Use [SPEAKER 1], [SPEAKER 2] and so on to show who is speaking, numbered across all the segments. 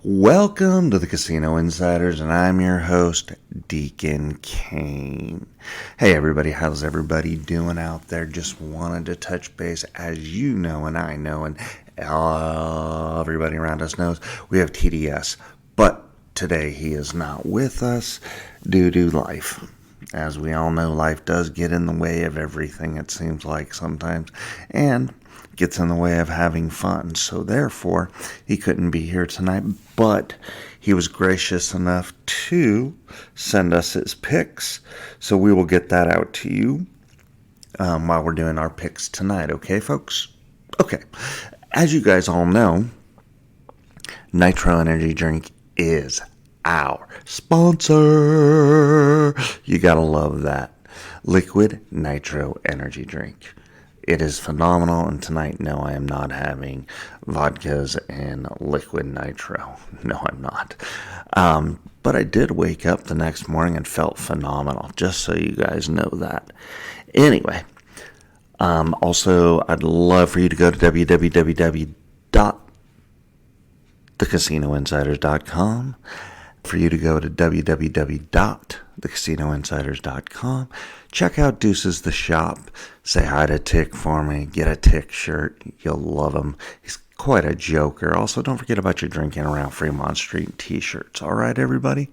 [SPEAKER 1] Welcome to the Casino Insiders, and I'm your host, Deacon Kane. Hey everybody, how's everybody doing out there? Just wanted to touch base. As you know, and I know, and everybody around us knows, we have TDS. But today he is not with us due to life. As we all know, life does get in the way of everything, it seems like sometimes. And gets in the way of having fun. So therefore, he couldn't be here tonight, but he was gracious enough to send us his picks. So we will get that out to you while we're doing our picks tonight. Okay, folks? Okay. As you guys all know, Nitro Energy Drink is our sponsor. You gotta love that. Liquid Nitro Energy Drink. It is phenomenal, and tonight, no, I am not having vodkas and liquid nitro. No, I'm not. But I did wake up the next morning and felt phenomenal, just so you guys know that. Anyway, also, I'd love for you to go to www.thecasinoinsiders.com, for you to go to www.thecasinoinsiders.com. Check out Deuces the Shop. Say hi to Tick for me. Get a Tick shirt. You'll love him. He's quite a joker. Also, don't forget about your Drinking Around Fremont Street t-shirts. All right, everybody?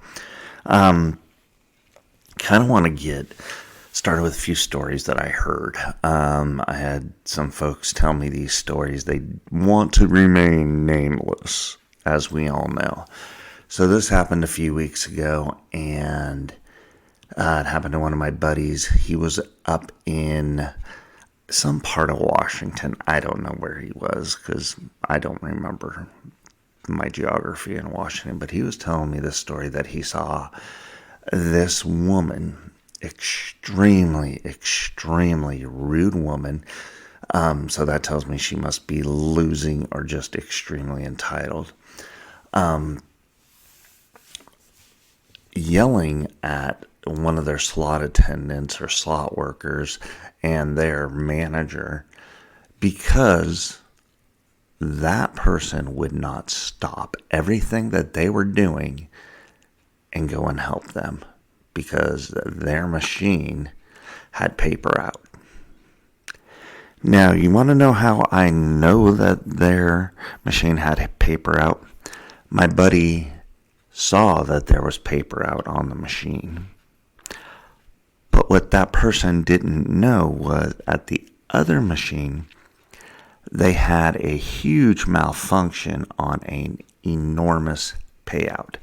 [SPEAKER 1] Kind of want to get started with a few stories that I heard. I had some folks tell me these stories. They want to remain nameless, as we all know. So this happened a few weeks ago, and it happened to one of my buddies. He was up in some part of Washington. I don't know where he was because I don't remember my geography in Washington. But he was telling me this story that he saw this woman, extremely rude woman. So that tells me she must be losing or just extremely entitled. Yelling at one of their slot attendants or slot workers and their manager because that person would not stop everything that they were doing and go and help them because their machine had paper out. Now, you want to know how I know that their machine had paper out? My buddy saw that there was paper out on the machine. But what that person didn't know was at the other machine, they had a huge malfunction on an enormous payout.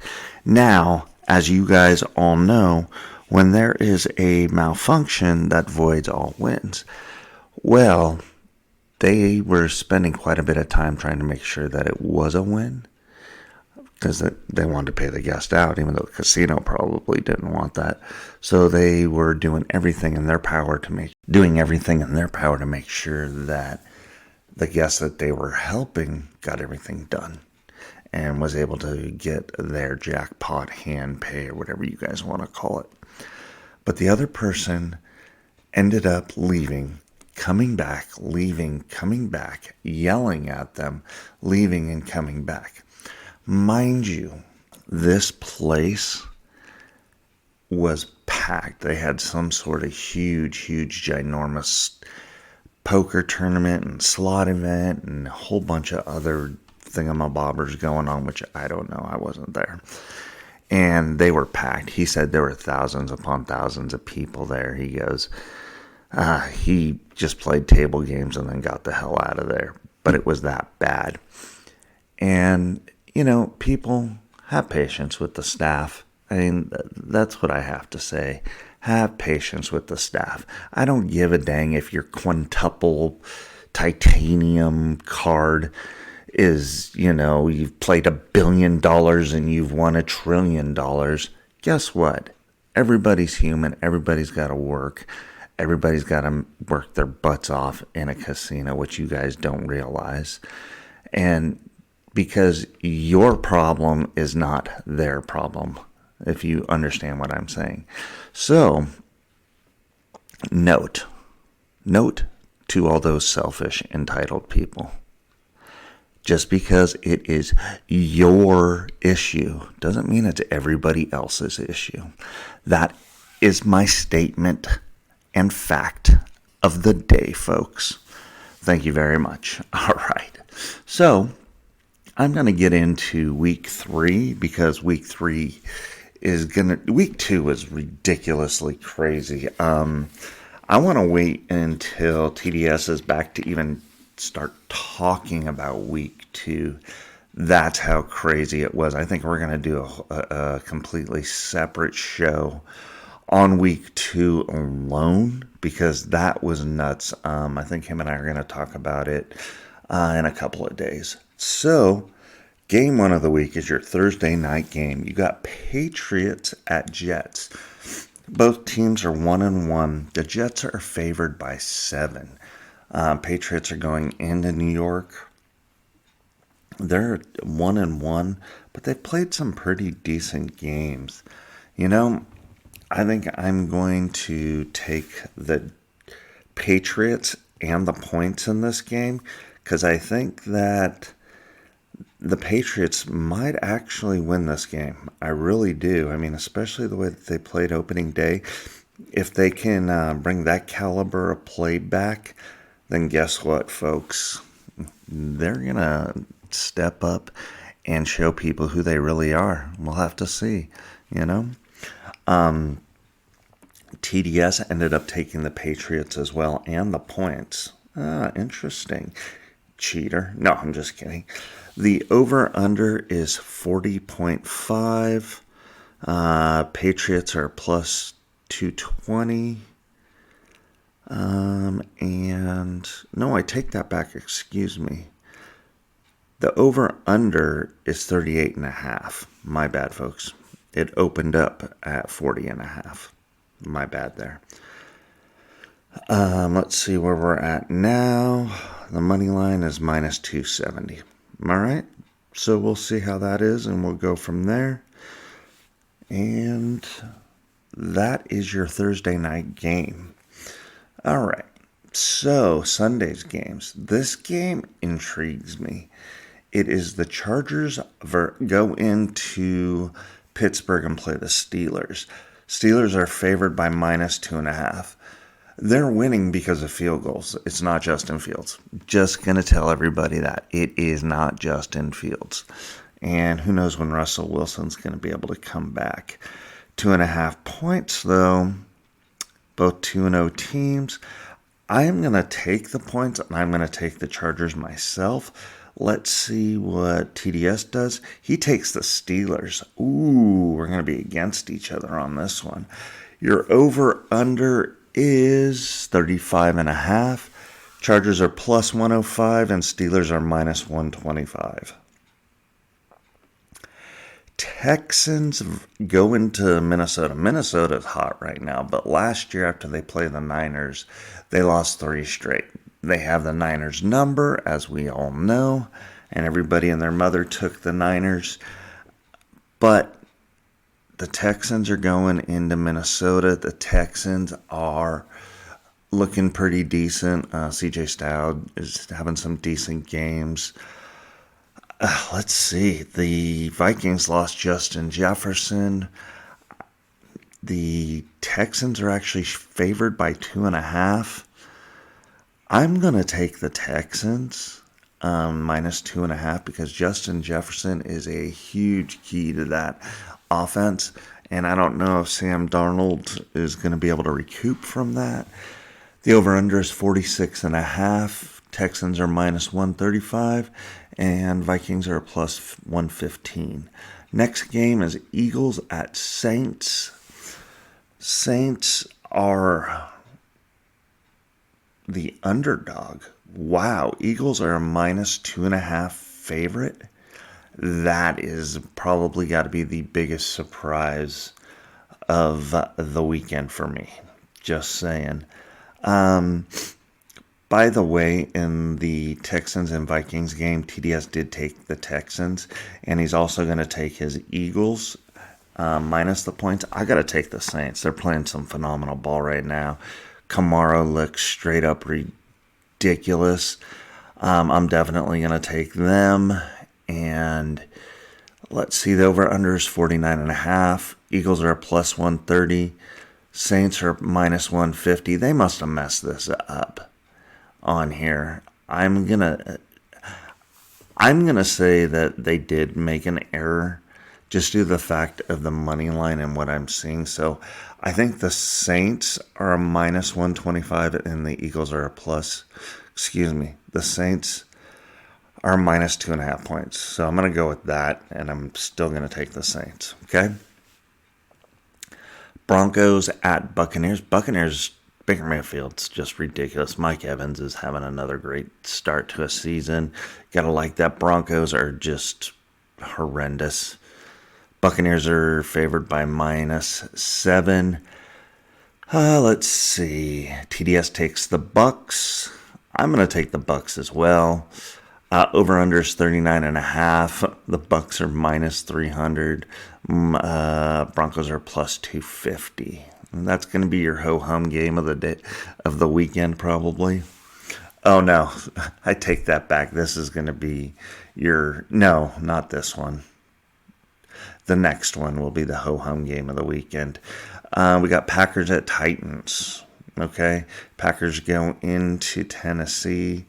[SPEAKER 1] Now, as you guys all know, when there is a malfunction, that voids all wins. Well, they were spending quite a bit of time trying to make sure that it was a win, because they wanted to pay the guest out, even though the casino probably didn't want that. So they were doing everything in their power to make sure that the guest that they were helping got everything done and was able to get their jackpot hand pay or whatever you guys want to call it. But the other person ended up leaving, coming back, leaving, coming back, yelling at them, leaving and coming back. Mind you, this place was packed. They had some sort of huge, ginormous poker tournament and slot event and a whole bunch of other thingamabobbers going on, which I don't know. I wasn't there. And they were packed. He said there were thousands upon thousands of people there. He goes, he just played table games and then got the hell out of there. But it was that bad. And you know, people, have patience with the staff. I mean, that's what I have to say. Have patience with the staff. I don't give a dang if your quintuple titanium card is, you've played $1 billion and you've won $1 trillion. Guess what? Everybody's human. Everybody's got to work. Everybody's got to work their butts off in a casino, which you guys don't realize. And because your problem is not their problem, if you understand what I'm saying. So, note to all those selfish, entitled people. Just because it is your issue doesn't mean it's everybody else's issue. That is my statement and fact of the day, folks. Thank you very much. All right. So I'm going to get into week 3 because week 2 is ridiculously crazy. I want to wait until TDS is back to even start talking about week 2. That's how crazy it was. I think we're going to do a completely separate show on week 2 alone because that was nuts. I think him and I are going to talk about it in a couple of days. So, game 1 of the week is your Thursday night game. You got Patriots at Jets. Both teams are 1-1. The Jets are favored by 7. Patriots are going into New York. They're 1-1, but they've played some pretty decent games. You know, I think I'm going to take the Patriots and the points in this game because I think that the Patriots might actually win this game. I really do. I mean, especially the way that they played opening day. If they can bring that caliber of play back, then guess what, folks? They're going to step up and show people who they really are. We'll have to see, you know. TDS ended up taking the Patriots as well and the points. Interesting. Cheater. No, I'm just kidding. The over-under is 40.5. Patriots are plus 220. And no, I take that back. Excuse me. The over-under is 38.5. My bad, folks. It opened up at 40.5. My bad there. Let's see where we're at now. The money line is minus 270. All right. So we'll see how that is, and we'll go from there. And that is your Thursday night game. All right. So Sunday's games. This game intrigues me. It is the Chargers go into Pittsburgh and play the Steelers. Steelers are favored by minus 2.5. They're winning because of field goals. It's not Justin Fields. Just going to tell everybody that. It is not Justin Fields. And who knows when Russell Wilson's going to be able to come back. 2.5 points, though. Both 2-0 teams. I am going to take the points, and I'm going to take the Chargers myself. Let's see what TDS does. He takes the Steelers. Ooh, we're going to be against each other on this one. Your over-under is 35.5. Chargers are plus 105, and Steelers are minus 125. Texans go into Minnesota. Minnesota's hot right now, but last year after they played the Niners, they lost 3 straight. They have the Niners number, as we all know, and everybody and their mother took the Niners. But the Texans are going into Minnesota. The Texans are looking pretty decent. CJ Stroud is having some decent games. Let's see. The Vikings lost Justin Jefferson. The Texans are actually favored by 2.5. I'm going to take the Texans minus 2.5 because Justin Jefferson is a huge key to that offense. And I don't know if Sam Darnold is going to be able to recoup from that. The over-under is 46.5. Texans are minus 135. And Vikings are plus 115. Next game is Eagles at Saints. Saints are the underdog. Wow, Eagles are a minus 2.5 favorite. That is probably got to be the biggest surprise of the weekend for me. Just saying. By the way, in the Texans and Vikings game, TDS did take the Texans, and he's also going to take his Eagles minus the points. I got to take the Saints. They're playing some phenomenal ball right now. Kamara looks straight up ridiculous. I'm definitely going to take them. And let's see, the over-under is 49.5. Eagles are a plus 130. Saints are minus 150. They must have messed this up on here. I'm gonna say that they did make an error just due to the fact of the money line and what I'm seeing. So I think the Saints are a minus 125 and the Eagles are a plus. The Saints are minus 2.5 points. So I'm going to go with that, and I'm still going to take the Saints. Okay? Broncos at Buccaneers. Baker Mayfield's just ridiculous. Mike Evans is having another great start to a season. Gotta like that. Broncos are just horrendous. Buccaneers are favored by -7. Let's see. TDS takes the Bucks. I'm going to take the Bucks as well. Over-under is 39.5. The Bucks are -300. Broncos are plus 250. And that's going to be your ho-hum game of the day, of the weekend, probably. Oh, no. I take that back. This is going to be no, not this one. The next one will be the ho-hum game of the weekend. We got Packers at Titans. Okay. Packers go into Tennessee.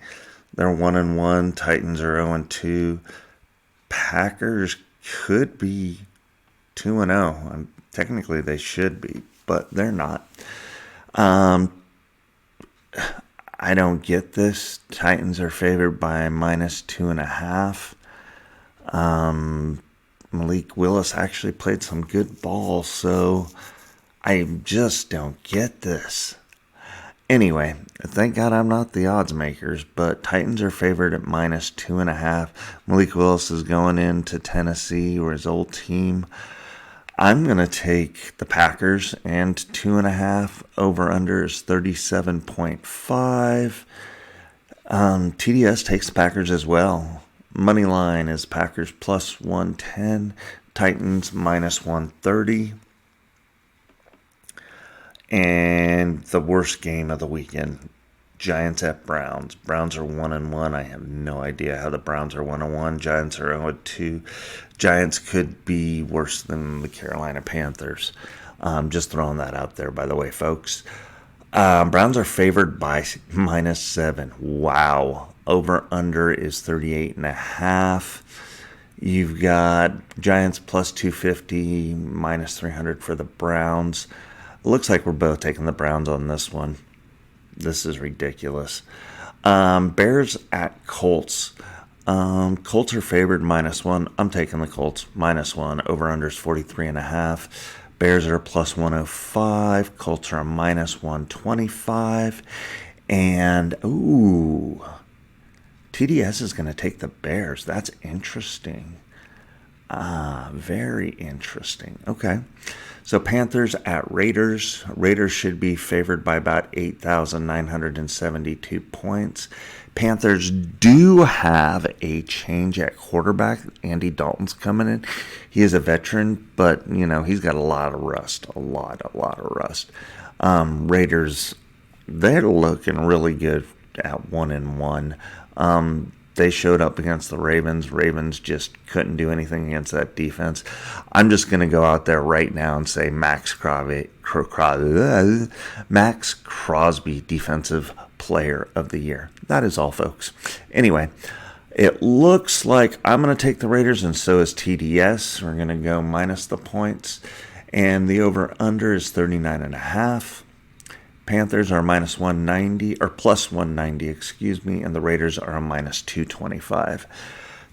[SPEAKER 1] They're 1-1. Titans are 0-2. Packers could be 2-0. Technically, they should be, but they're not. I don't get this. Titans are favored by -2.5. Malik Willis actually played some good ball, so I just don't get this. Anyway, thank God I'm not the odds makers, but Titans are favored at -2.5. Malik Willis is going into Tennessee or his old team. I'm going to take the Packers and 2.5. Over-under is 37.5. TDS takes the Packers as well. Money line is Packers plus 110. Titans -130. And the worst game of the weekend, Giants at Browns. Browns are 1-1. I have no idea how the Browns are 1-1. Giants are 0-2. Giants could be worse than the Carolina Panthers. Just throwing that out there, by the way, folks. Browns are favored by -7. Wow. Over-under is 38.5. You've got Giants plus 250, -300 for the Browns. It looks like we're both taking the Browns on this one. This is ridiculous. Bears at Colts. Colts are favored -1. I'm taking the Colts -1. Over-under is 43.5. Bears are plus 105. Colts are -125. And, TDS is going to take the Bears. That's interesting. Very interesting. Okay. So Panthers at Raiders. Raiders should be favored by about 8,972 points. Panthers do have a change at quarterback. Andy Dalton's coming in. He is a veteran, but, he's got a lot of rust. A lot of rust. Raiders, they're looking really good at 1-1. They showed up against the Ravens. Ravens just couldn't do anything against that defense. I'm just going to go out there right now and say Max Crosby, Defensive Player of the Year. That is all, folks. Anyway, it looks like I'm going to take the Raiders, and so is TDS. We're going to go minus the points. And the over-under is 39.5. Panthers are -190, or plus 190, and the Raiders are a -225.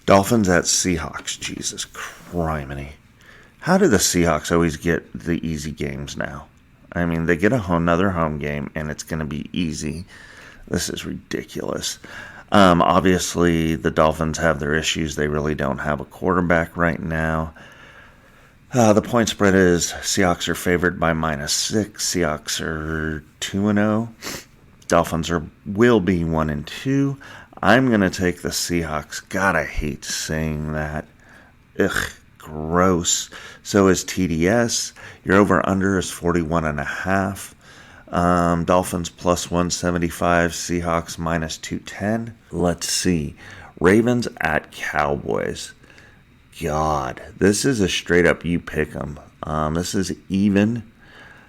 [SPEAKER 1] Dolphins at Seahawks. Jesus criminy. How do the Seahawks always get the easy games now? I mean, they get another home game, and it's going to be easy. This is ridiculous. Obviously, the Dolphins have their issues. They really don't have a quarterback right now. The point spread is Seahawks are favored by -6. Seahawks are 2-0. Dolphins will be 1-2. I'm going to take the Seahawks. God, I hate saying that. Ugh, gross. So is TDS. Your over-under is 41.5. Dolphins plus 175. Seahawks minus 210. Let's see. Ravens at Cowboys. God, this is a straight up you pick 'em. This is even.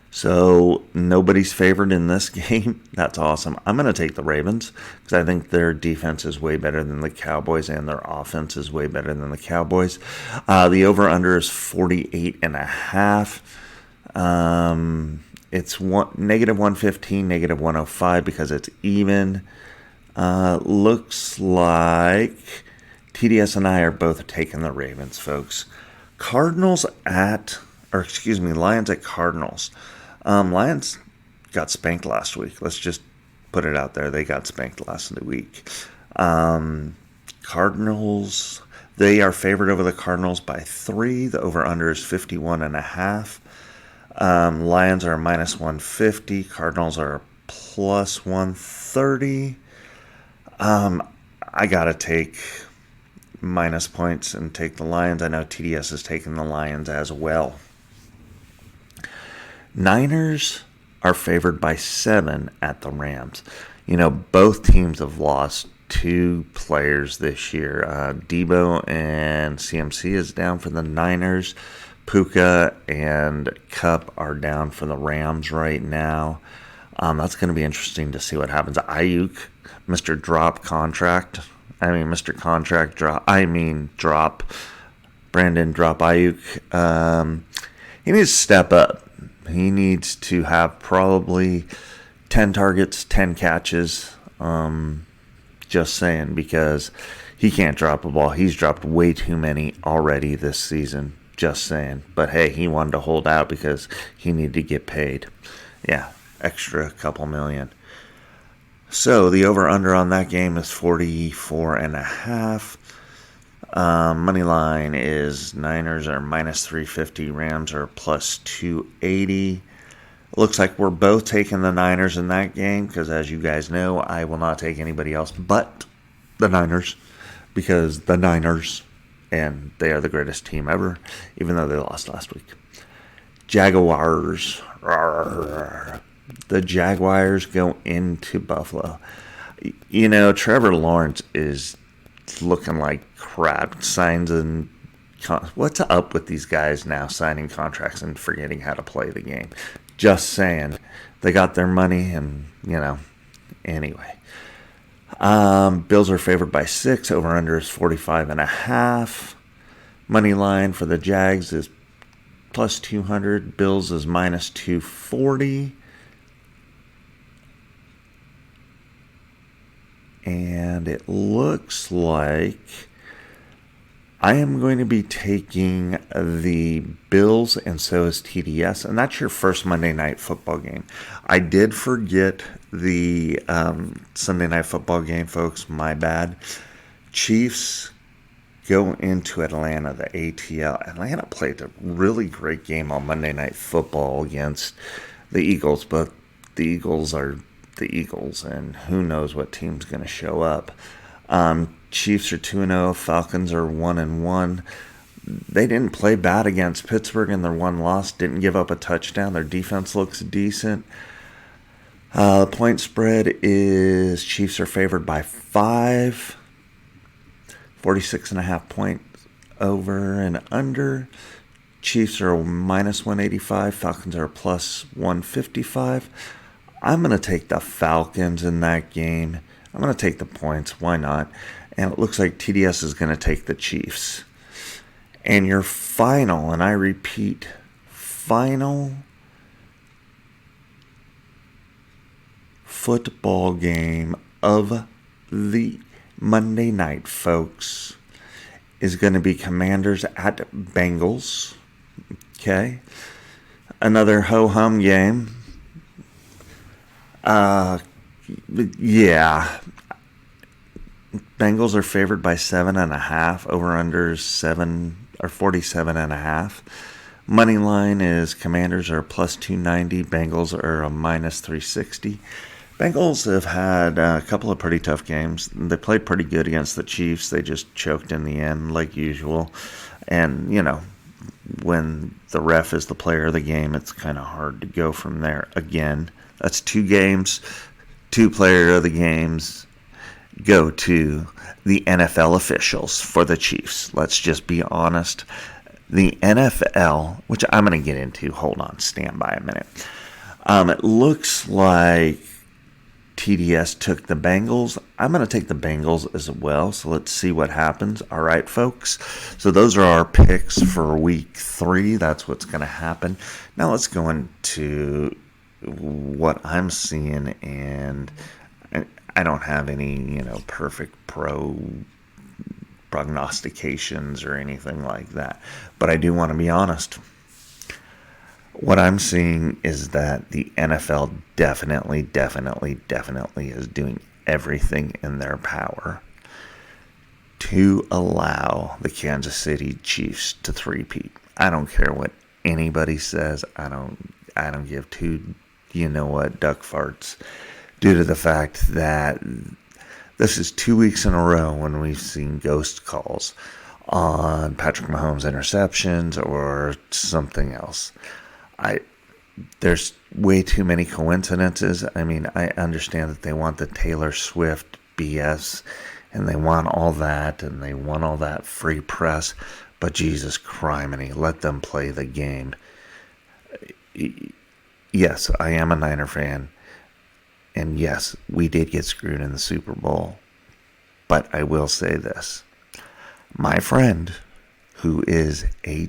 [SPEAKER 1] So nobody's favored in this game. That's awesome. I'm going to take the Ravens because I think their defense is way better than the Cowboys and their offense is way better than the Cowboys. The over-under is 48.5. It's negative 115, negative 105 because it's even. Looks like TDS and I are both taking the Ravens, folks. Lions at Cardinals. Lions got spanked last week. Let's just put it out there. They got spanked last week. Cardinals, they are favored over the Cardinals by 3. The over-under is 51.5. Lions are minus 150. Cardinals are plus 130. I got to take minus points and take the Lions. I know TDS is taking the Lions as well. Niners are favored by 7 at the Rams. You know, both teams have lost 2 players this year. Debo and CMC is down for the Niners. Puka and Kupp are down for the Rams right now. That's going to be interesting to see what happens. Ayuk, Mr. Drop. Brandon Drop Ayuk. He needs to step up. He needs to have probably 10 targets, 10 catches. Just saying, because he can't drop a ball. He's dropped way too many already this season. Just saying. But hey, he wanted to hold out because he needed to get paid. Yeah, extra couple million. So the over-under on that game is 44.5. Money line is Niners are minus 350. Rams are plus 280. Looks like we're both taking the Niners in that game because, as you guys know, I will not take anybody else but the Niners because the Niners, and they are the greatest team ever, even though they lost last week. Jaguars. The Jaguars go into Buffalo. You know, Trevor Lawrence is looking like crap. What's up with these guys now signing contracts and forgetting how to play the game? Just saying. They got their money and, anyway. Bills are favored by 6. Over-under is 45.5. Money line for the Jags is plus 200. Bills is minus 240. And it looks like I am going to be taking the Bills, and so is TDS. And that's your first Monday Night Football game. I did forget the Sunday Night Football game, folks. My bad. Chiefs go into Atlanta, the ATL. Atlanta played a really great game on Monday Night Football against the Eagles, but the Eagles are the Eagles, and who knows what team's going to show up. Chiefs are 2-0. Falcons are 1-1. They didn't play bad against Pittsburgh in their one loss. Didn't give up a touchdown. Their defense looks decent. Point spread is Chiefs are favored by 5. 46.5 points over and under. Chiefs are minus 185. Falcons are plus 155. I'm going to take the Falcons in that game. I'm going to take the points. Why not? And it looks like TDS is going to take the Chiefs. And your final, and I repeat, final football game of the Monday night, folks, is going to be Commanders at Bengals. Okay? Another ho-hum game. Yeah. Bengals are favored by 7.5. Over/under 47.5. Money line is Commanders are plus 290. Bengals are a minus 360. Bengals have had a couple of pretty tough games. They played pretty good against the Chiefs. They just choked in the end, like usual. And, when the ref is the player of the game, it's kind of hard to go from there. Again, that's 2 games, 2 player of the games go to the NFL officials for the Chiefs. Let's just be honest. The NFL, which I'm going to get into, hold on, stand by a minute. It looks like TDS took the Bengals. I'm going to take the Bengals as well, so let's see what happens. All right, folks. So those are our picks for week 3. That's what's going to happen. Now let's go into what I'm seeing, and I don't have any, perfect prognostications or anything like that. But I do want to be honest. What I'm seeing is that the NFL definitely is doing everything in their power to allow the Kansas City Chiefs to three-peat. I don't care what anybody says. I don't give two duck farts, due to the fact that this is 2 weeks in a row when we've seen ghost calls on Patrick Mahomes interceptions or something else. There's way too many coincidences. I mean, I understand that they want the Taylor Swift BS and they want all that and they want all that free press, but Jesus criminy, let them play the game. Yes, I am a Niner fan, and yes, we did get screwed in the Super Bowl, but I will say this. My friend, who is a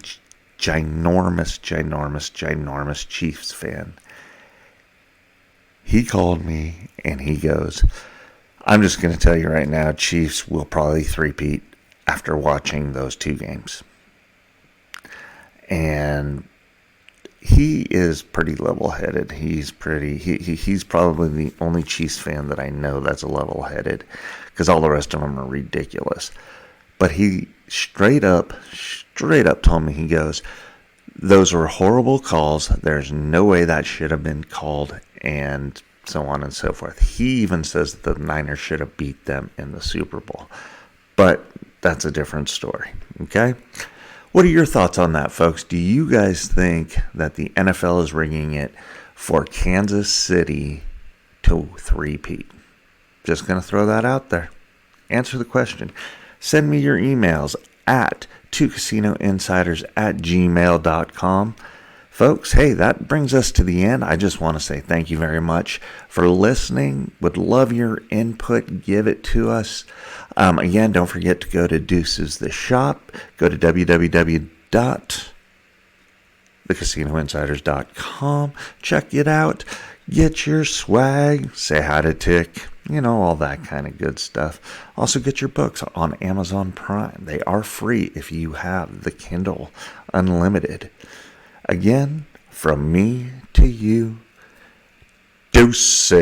[SPEAKER 1] ginormous Chiefs fan, he called me and he goes, I'm just going to tell you right now, Chiefs will probably three-peat after watching those 2 games. And he is pretty level-headed. He's probably the only Chiefs fan that I know that's level-headed, because all the rest of them are ridiculous. But he straight up told me, he goes, those were horrible calls. There's no way that should have been called, and so on and so forth. He even says that the Niners should have beat them in the Super Bowl. But that's a different story, okay? What are your thoughts on that, folks? Do you guys think that the NFL is rigging it for Kansas City to three-peat? Just going to throw that out there. Answer the question. Send me your emails at twocasinoinsiders@gmail.com. Folks, hey, that brings us to the end. I just want to say thank you very much for listening. Would love your input. Give it to us. Again, don't forget to go to Deuces the Shop. Go to www.thecasinoinsiders.com. Check it out. Get your swag. Say hi to Tick. All that kind of good stuff. Also, get your books on Amazon Prime. They are free if you have the Kindle Unlimited. Again, from me to you, deuces.